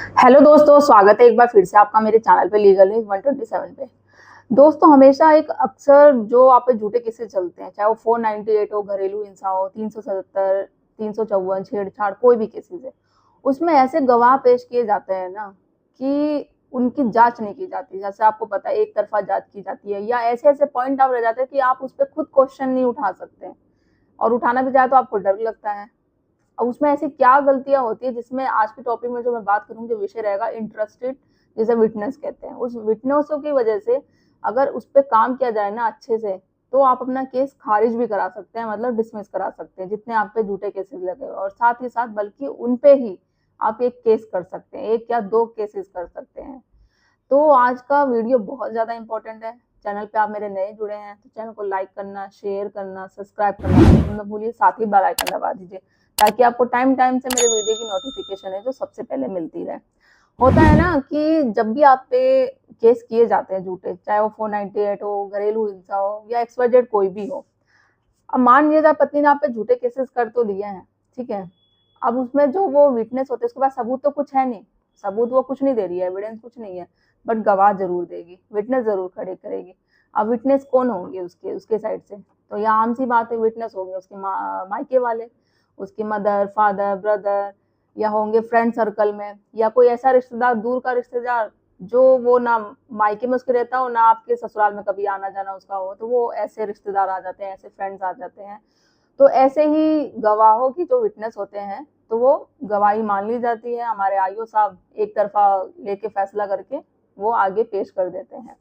Hello दोस्तों, स्वागत है एक बार फिर से आपका मेरे चैनल पे लीगल है 127 पे। दोस्तों, हमेशा एक अक्सर जो आप पे झूठे किस्से चलते हैं, चाहे वो 498 हो, घरेलू हिंसा हो, 377, 354, छेड़छाड़, कोई भी केसेस है, उसमें ऐसे गवाह पेश किए जाते हैं ना कि उनकी जांच नहीं की जाती। जैसे आपको पता है, एक तरफा जांच की जाती है, या ऐसे ऐसे पॉइंट आप रह जाते हैं कि आप उस पर खुद क्वेश्चन नहीं उठा सकते, और उठाना भी चाहे तो आपको डर लगता है। अब उसमें ऐसी क्या गलतियां होती है, जिसमें आज के टॉपिक में जो मैं बात करूंगी, जो विषय रहेगा इंटरेस्टेड, जिसे विटनेस कहते हैं, उस विटनेसों की वजह से अगर उस पर काम किया जाए ना अच्छे से, तो आप अपना केस खारिज भी करा सकते हैं, मतलब डिसमिस करा सकते हैं जितने आप पे झूठे केसेस लगे हुए, और साथ ही साथ बल्कि उन पे ही आप एक केस कर सकते हैं, एक या दो केसेस कर सकते हैं। तो आज का वीडियो बहुत ज्यादा इंपॉर्टेंट है। चैनल पे आप मेरे नए जुड़े हैं तो चैनल को लाइक करना, शेयर करना, सब्सक्राइब करना बिल्कुल मत भूलिए, साथ ही बेल आइकन दबा दीजिए ताकि आपको टाइम टाइम से मेरे वीडियो की नोटिफिकेशन है जो सबसे पहले मिलती रहे। होता है ना कि जब भी आप पे केस किए जाते हैं झूठे, चाहे वो 498 हो, घरेलू हिंसा हो, या XYZ कोई भी हो। अब मान लिया जाए पत्नी ने आप पे झूठे केसेस कर तो लिए हैं, ठीक है। अब उसमें जो वो विटनेस होते हैं उसके पास सबूत तो कुछ है नहीं, सबूत वो कुछ नहीं दे रही है, एविडेंस कुछ नहीं है, बट गवाह जरूर देगी, विटनेस जरूर खड़े करेगी। अब विटनेस कौन होंगे उसके उसके साइड से? तो यह आम सी बात है, विटनेस होंगे उसके मायके वाले, उसकी मदर, फादर, ब्रदर, या होंगे फ्रेंड सर्कल में, या कोई ऐसा रिश्तेदार, दूर का रिश्तेदार जो वो ना मायके में उसके रहता हो, ना आपके ससुराल में कभी आना जाना उसका हो, तो वो ऐसे रिश्तेदार आ जाते हैं, ऐसे फ्रेंड्स आ जाते हैं। तो ऐसे ही गवाहों की जो विटनेस होते हैं, तो वो गवाही मान ली जाती है, हमारे आईओ साहब एक तरफा लेके फैसला करके वो आगे पेश कर देते हैं।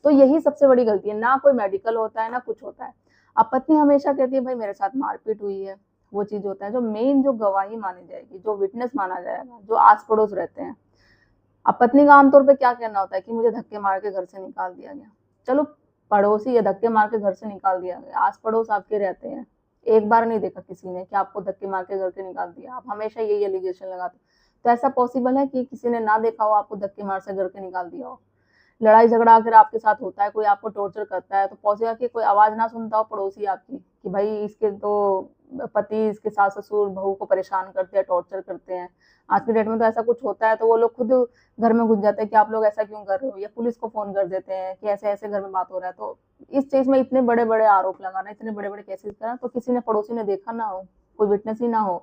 तो यही सबसे बड़ी गलती है, ना कोई मेडिकल होता है ना कुछ होता है। अब पत्नी हमेशा कहती है भाई मेरे साथ मारपीट हुई है, वो चीज होता है। जो मेन जो गवाही मानी जाएगी, जो विटनेस माना जाएगा, जो आस पड़ोस रहते हैं। अब पत्नी का आमतौर पे क्या कहना होता है कि मुझे धक्के मार के घर से निकाल दिया गया। चलो, पड़ोसी या धक्के मार के घर से निकाल दिया गया, आस पड़ोस आपके रहते हैं, एक बार नहीं देखा किसी ने कि आपको धक्के मार के घर से निकाल दिया, आप हमेशा यही एलिगेशन लगाते। तो ऐसा पॉसिबल है कि किसी ने ना देखा हो आपको धक्के मार से घर के निकाल दिया हो? लड़ाई झगड़ा अगर आपके साथ होता है, कोई आपको टॉर्चर करता है, तो पॉसिबल है कि कोई आवाज ना सुनता हो पड़ोसी आपकी कि भाई इसके तो पति इसके सास ससुर बहू को परेशान करते हैं, टॉर्चर करते हैं। आज के डेट में तो ऐसा कुछ होता है तो वो लोग खुद घर में घुस जाते हैं कि आप लोग ऐसा क्यों कर रहे हो, या पुलिस को फोन कर देते हैं कि ऐसे ऐसे घर में बात हो रहा है। तो इस चीज में इतने बड़े बड़े आरोप लगाना, इतने बड़े बड़े केसेस करना, तो किसी ने पड़ोसी ने देखा ना हो, कोई विटनेस ही ना हो,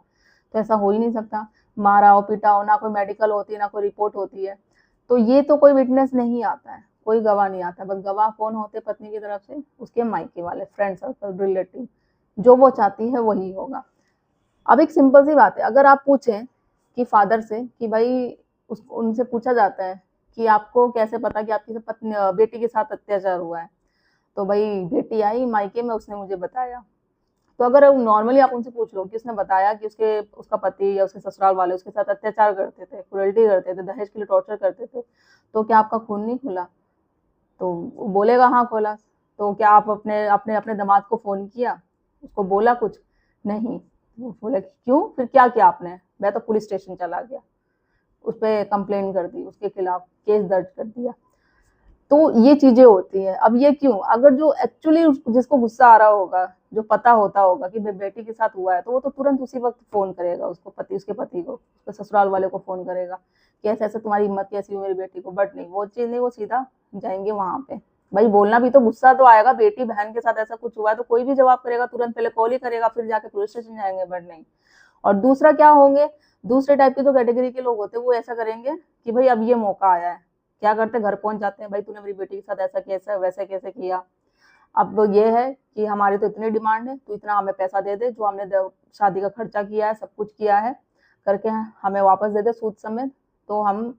तो ऐसा हो ही नहीं सकता। मारा हो, पीटा हो, ना कोई मेडिकल होती है, ना कोई रिपोर्ट होती है, तो ये तो कोई विटनेस नहीं आता है, कोई गवाह नहीं आता। बस गवाह कौन होते? पत्नी की तरफ से उसके मायके वाले, फ्रेंड सर्कल, रिलेटिव, जो वो चाहती है वही होगा। अब एक सिंपल सी बात है, अगर आप पूछें कि फादर से कि भाई उनसे पूछा जाता है कि आपको कैसे पता कि आपकी पत्नी बेटी के साथ अत्याचार हुआ है, तो भाई बेटी आई मायके में, उसने मुझे बताया। तो अगर नॉर्मली आप उनसे पूछ लो कि उसने बताया कि उसके उसका पति या उसके ससुराल वाले उसके साथ अत्याचार करते थे, क्रुएल्टी करते थे, दहेज के लिए टॉर्चर करते थे, तो क्या आपका खून नहीं खुला? तो वो बोलेगा हाँ खोला। तो क्या आप अपने अपने अपने दामाद को फोन किया, उसको बोला कुछ? नहीं। वो बोले क्यों, फिर क्या किया आपने? मैं तो पुलिस स्टेशन चला गया, उस पर कंप्लेन कर दी, उसके खिलाफ केस दर्ज कर दिया। तो ये चीजें होती है। अब ये क्यों? अगर जो एक्चुअली जिसको गुस्सा आ रहा होगा, जो पता होता होगा कि बेटी के साथ हुआ है, तो वो तो तुरंत उसी वक्त फोन करेगा उसको, पति, उसके पति को, उसके ससुराल वाले को फोन करेगा कि ऐसे ऐसे तुम्हारी हिम्मत कैसी हुई मेरी बेटी को। बट नहीं, वो चीज नहीं, वो सीधा जाएंगे वहां पे। भाई बोलना भी तो, गुस्सा तो आएगा, बेटी बहन के साथ ऐसा कुछ हुआ है तो कोई भी जवाब करेगा तुरंत, पहले कॉल ही करेगा फिर जाके पुलिस स्टेशन जाएंगे, बट नहीं। और दूसरा क्या होंगे, दूसरे टाइप के जो कैटेगरी के लोग होते हैं, वो ऐसा करेंगे कि भाई अब ये मौका आया है, क्या करते, घर पहुंच जाते हैं, भाई तूने मेरी बेटी के साथ ऐसा कैसा वैसे कैसे किया। अब ये है कि हमारी तो इतनी डिमांड है, तो इतना हमें पैसा दे दे, जो हमने शादी का खर्चा किया है, सब कुछ किया है करके हमें वापस दे दे सूद समेत। तो हम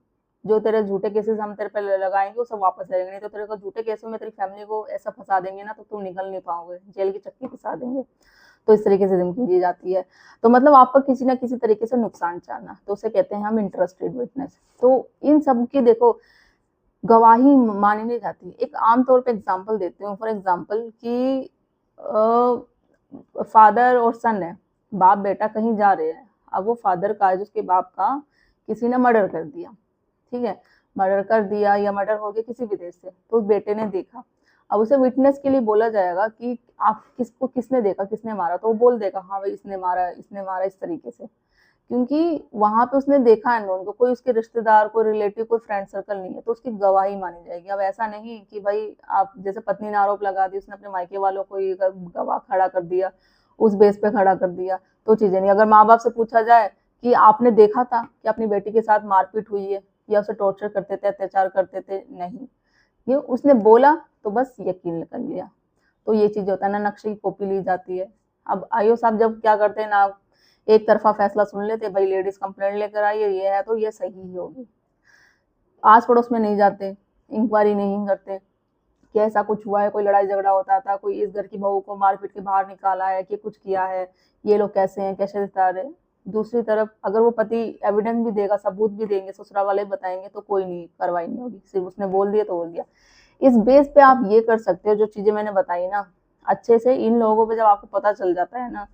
जो तेरे झूठे केसेस हम तेरे पे लगाएंगे वो सब वापस ले लेंगे, नहीं तो तेरे को झूठे केसों में तेरी फैमिली को ऐसा फंसा देंगे ना, तो तुम निकल नहीं पाओगे, जेल की चक्की फंसा देंगे। तो इस तरीके से धमकी दी जाती है। तो मतलब आपका किसी ना किसी तरीके से नुकसान चाहना, तो उसे कहते हैं हम इंटरेस्टेड विटनेस। तो इन सब की देखो गवाही मानी नहीं जाती। एक आमतौर पे एग्जांपल देती हूँ, फॉर एग्जांपल कि फादर और सन है, बाप बेटा कहीं जा रहे हैं। अब वो फादर का, उसके बाप का किसी ने मर्डर कर दिया, ठीक है, मर्डर कर दिया या मर्डर हो गया किसी विदेश से, तो उस बेटे ने देखा। अब उसे विटनेस के लिए बोला जाएगा कि आप किसको, किसने देखा, किसने मारा, तो वो बोल देगा हाँ भाई इसने मारा, इसने मारा, इस तरीके से। क्योंकि वहाँ पे उसने देखा है उनको, कोई उसके रिश्तेदार, कोई रिलेटिव, कोई फ्रेंड सर्कल नहीं है, तो उसकी गवाही मानी जाएगी। अब ऐसा नहीं कि भाई आप जैसे पत्नी ने आरोप लगा दी, उसने अपने मायके वालों को ही गवाह खड़ा कर दिया, उस बेस पे खड़ा कर दिया, तो चीजें नहीं। अगर माँ बाप से पूछा जाए कि आपने देखा था कि अपनी बेटी के साथ मारपीट हुई है या उसे टॉर्चर करते थे, अत्याचार करते थे, नहीं, ये उसने बोला तो बस यकीन कर लिया। तो ये चीज होता है ना, नक्शे की कॉपी ली जाती है। अब आईओ साहब जब क्या करते हैं ना, एक तरफा फैसला सुन लेते, भाई लेडीज कंप्लेंट लेकर आई है, ये है तो ये सही ही होगी, आस पड़ोस में नहीं जाते, इंक्वायरी नहीं करते कि ऐसा कुछ हुआ है, कोई लड़ाई झगड़ा होता था, कोई इस घर की बहू को मारपीट के बाहर निकाला है कि कुछ किया है, ये लोग कैसे हैं, कैसे रिश्तेदार है। दूसरी तरफ अगर वो पति एविडेंस भी देगा, सबूत भी देंगे, ससुराल वाले बताएंगे, तो कोई नहीं कार्रवाई नहीं होगी, सिर्फ उसने बोल दिया तो बोल दिया। इस बेस पे आप ये कर सकते हो, जो चीजें मैंने बताई ना, अच्छे से इन लोगों पे जब आपको पता चल जाता है ना,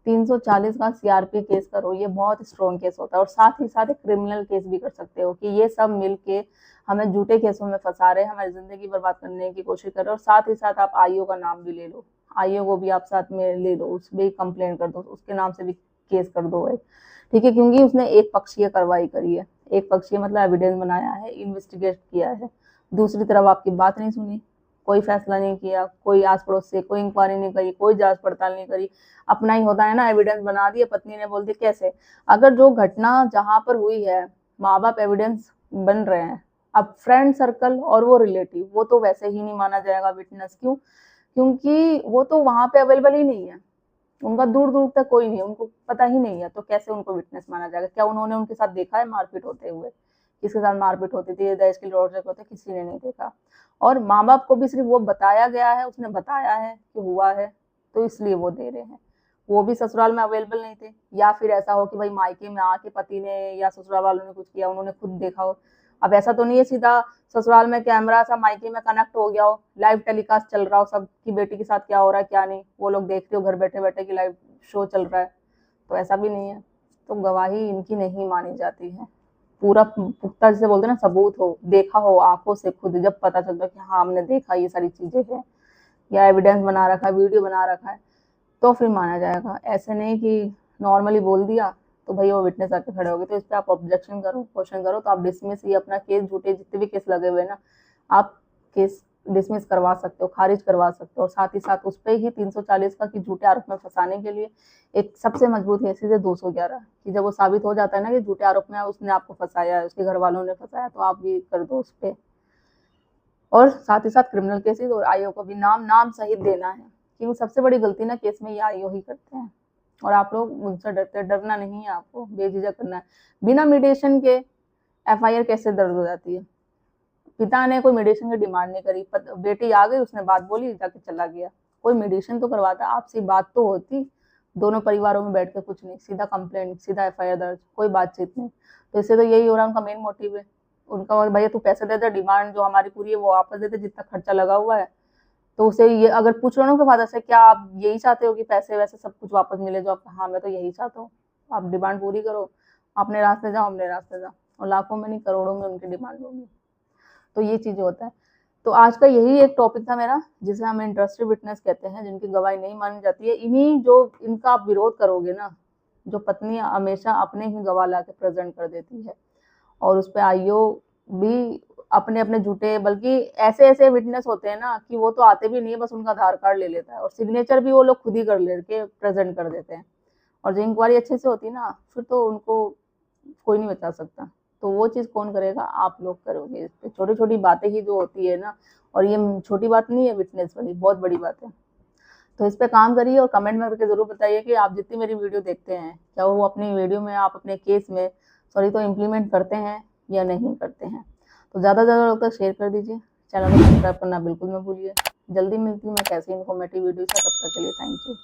340 का सीआरपी केस करो, ये बहुत स्ट्रॉन्ग केस होता है। और साथ ही साथ एक क्रिमिनल केस भी कर सकते हो कि ये सब मिलके हमें झूठे केसों में फंसा रहे हैं, हमारी जिंदगी बर्बाद करने की कोशिश कर रहे हो। और साथ ही साथ आप आईओ का नाम भी ले लो, आईओ को भी आप साथ में ले लो, उस भी कंप्लेंट कर दो, उसके नाम से भी केस कर दो भाई, ठीक है, क्योंकि उसने एक पक्षीय कार्रवाई करी है, एक पक्षीय मतलब एविडेंस बनाया है, इन्वेस्टिगेट किया है, दूसरी तरफ आपकी बात नहीं सुनी, कोई फैसला नहीं किया, कोई आस पड़ोस से कोई इंक्वायरी नहीं करी, कोई जांच पड़ताल नहीं करी, अपना ही होता है ना, एविडेंस बना दिया, पत्नी ने बोल दिया। कैसे? अगर जो घटना जहां पर हुई है, माँ बाप एविडेंस बन रहे हैं, अब फ्रेंड सर्कल और वो रिलेटिव, वो तो वैसे ही नहीं माना जाएगा विटनेस। क्यों? क्योंकि वो तो वहां पे अवेलेबल ही नहीं है, उनका दूर दूर तक कोई नहीं है, उनको पता ही नहीं है, तो कैसे उनको विटनेस माना जाएगा? क्या उन्होंने उनके साथ देखा है मारपीट होते हुए? किसके साथ मारपीट होती थी, दहेज के लॉर्ड होते, किसी ने नहीं देखा। और माँ बाप को भी सिर्फ वो बताया गया है, उसने बताया है कि हुआ है, तो इसलिए वो दे रहे हैं। वो भी ससुराल में अवेलेबल नहीं थे, या फिर ऐसा हो कि भाई मायके में आके पति ने या ससुराल वालों ने कुछ किया, उन्होंने खुद देखा हो। अब ऐसा तो नहीं है सीधा ससुराल में कैमरा सा मायके में कनेक्ट हो गया हो, लाइव टेलीकास्ट चल रहा हो सब की बेटी के साथ क्या हो रहा है क्या नहीं, वो लोग देख रहे हो घर बैठे बैठे की लाइव शो चल रहा है, तो ऐसा भी नहीं है। तो गवाही इनकी नहीं मानी जाती है, पूरा पुख्ता जिसे बोलते हैं ना, सबूत हो, देखा हो आंखों से खुद, जब पता चलता है कि हाँ हमने देखा ये सारी चीजें हैं, या एविडेंस बना रखा है, वीडियो बना रखा है, तो फिर माना जाएगा। ऐसे नहीं कि नॉर्मली बोल दिया तो भाई वो विटनेस आके खड़े हो गए, तो इस पर आप ऑब्जेक्शन करो, क्वेश्चन करो, तो आप डिसमिस ही अपना केस, झूठे जितने भी केस लगे हुए ना, आप केस डिसमिस करवा सकते हो, खारिज करवा सकते हो। और साथ ही साथ उस पर ही 340 का कि झूठे आरोप में फंसाने के लिए एक सबसे मजबूत हैसियत है 211, कि जब वो साबित हो जाता है ना कि झूठे आरोप में उसने आपको फंसाया है, उसके घर वालों ने फंसाया, तो आप भी कर दो उस पर। और साथ ही साथ क्रिमिनल केसेस और आईओ को भी नाम नाम सहित देना है, क्योंकि सबसे बड़ी गलती ना केस में ये आईओ ही करते हैं। और आप लोग उनसे डरते, डरना नहीं है, आपको बेझिझक करना है। बिना मीडिएशन के एफआईआर कैसे दर्ज हो जाती है? पिता ने कोई मीडिएशन की डिमांड नहीं करी, बेटी आ गई, उसने बात बोली, जाके चला गया, कोई मीडिएशन तो करवाता, आपसी बात तो होती, दोनों परिवारों में बैठ के, कुछ नहीं, सीधा कंप्लेंट, सीधा एफआईआर दर्ज, कोई बातचीत नहीं। तो इससे तो यही हो रहा है, उनका मेन मोटिव है उनका, और भैया तू पैसे दे दे, डिमांड जो हमारी पूरी है वो वापस दे दे, जितना खर्चा लगा हुआ है। तो उसे ये अगर पूछ लो ना उसके फादर से, क्या आप यही चाहते हो कि पैसे वैसे सब कुछ वापस मिले जो आप? हाँ मैं तो यही चाहता हूँ, आप डिमांड पूरी करो, अपने रास्ते जाओ, अपने रास्ते जाओ। और लाखों में नहीं करोड़ों में उनकी डिमांड होगी। तो ये चीजें होता है। तो आज का यही एक टॉपिक था मेरा, जिसे हम इंटरेस्टेड विटनेस कहते हैं, जिनकी गवाही नहीं मानी जाती है। इन्हीं जो इनका आप विरोध करोगे ना, जो पत्नी हमेशा अपने ही गवाह ला के प्रेजेंट कर देती है, और उस पर आईओ भी अपने अपने झूठे, बल्कि ऐसे ऐसे विटनेस होते हैं ना कि वो तो आते भी नहीं है, बस उनका आधार कार्ड ले लेता है, और सिग्नेचर भी वो लोग खुद ही कर लेके प्रेजेंट कर देते हैं। और जो इंक्वायरी अच्छे से होती है ना, फिर तो उनको कोई नहीं बचा सकता। तो वो चीज कौन करेगा? आप लोग करोगे। इस पे छोटी छोटी बातें ही जो होती है ना, और ये छोटी बात नहीं है विटनेस वाली, बहुत बड़ी बात है। तो इस पे काम करिए, और कमेंट में करके जरूर बताइए कि आप जितनी मेरी वीडियो देखते हैं, क्या वो अपनी वीडियो में, आप अपने केस में सॉरी तो इम्प्लीमेंट करते हैं या नहीं करते हैं। तो ज़्यादा से ज़्यादा लोग तक शेयर कर दीजिए, चैनल को सब्सक्राइब करना बिल्कुल मत भूलिए। जल्दी मिलती हूँ मैं कैसे इन्फॉर्मेटिव वीडियो से, तब तक के लिए थैंक यू।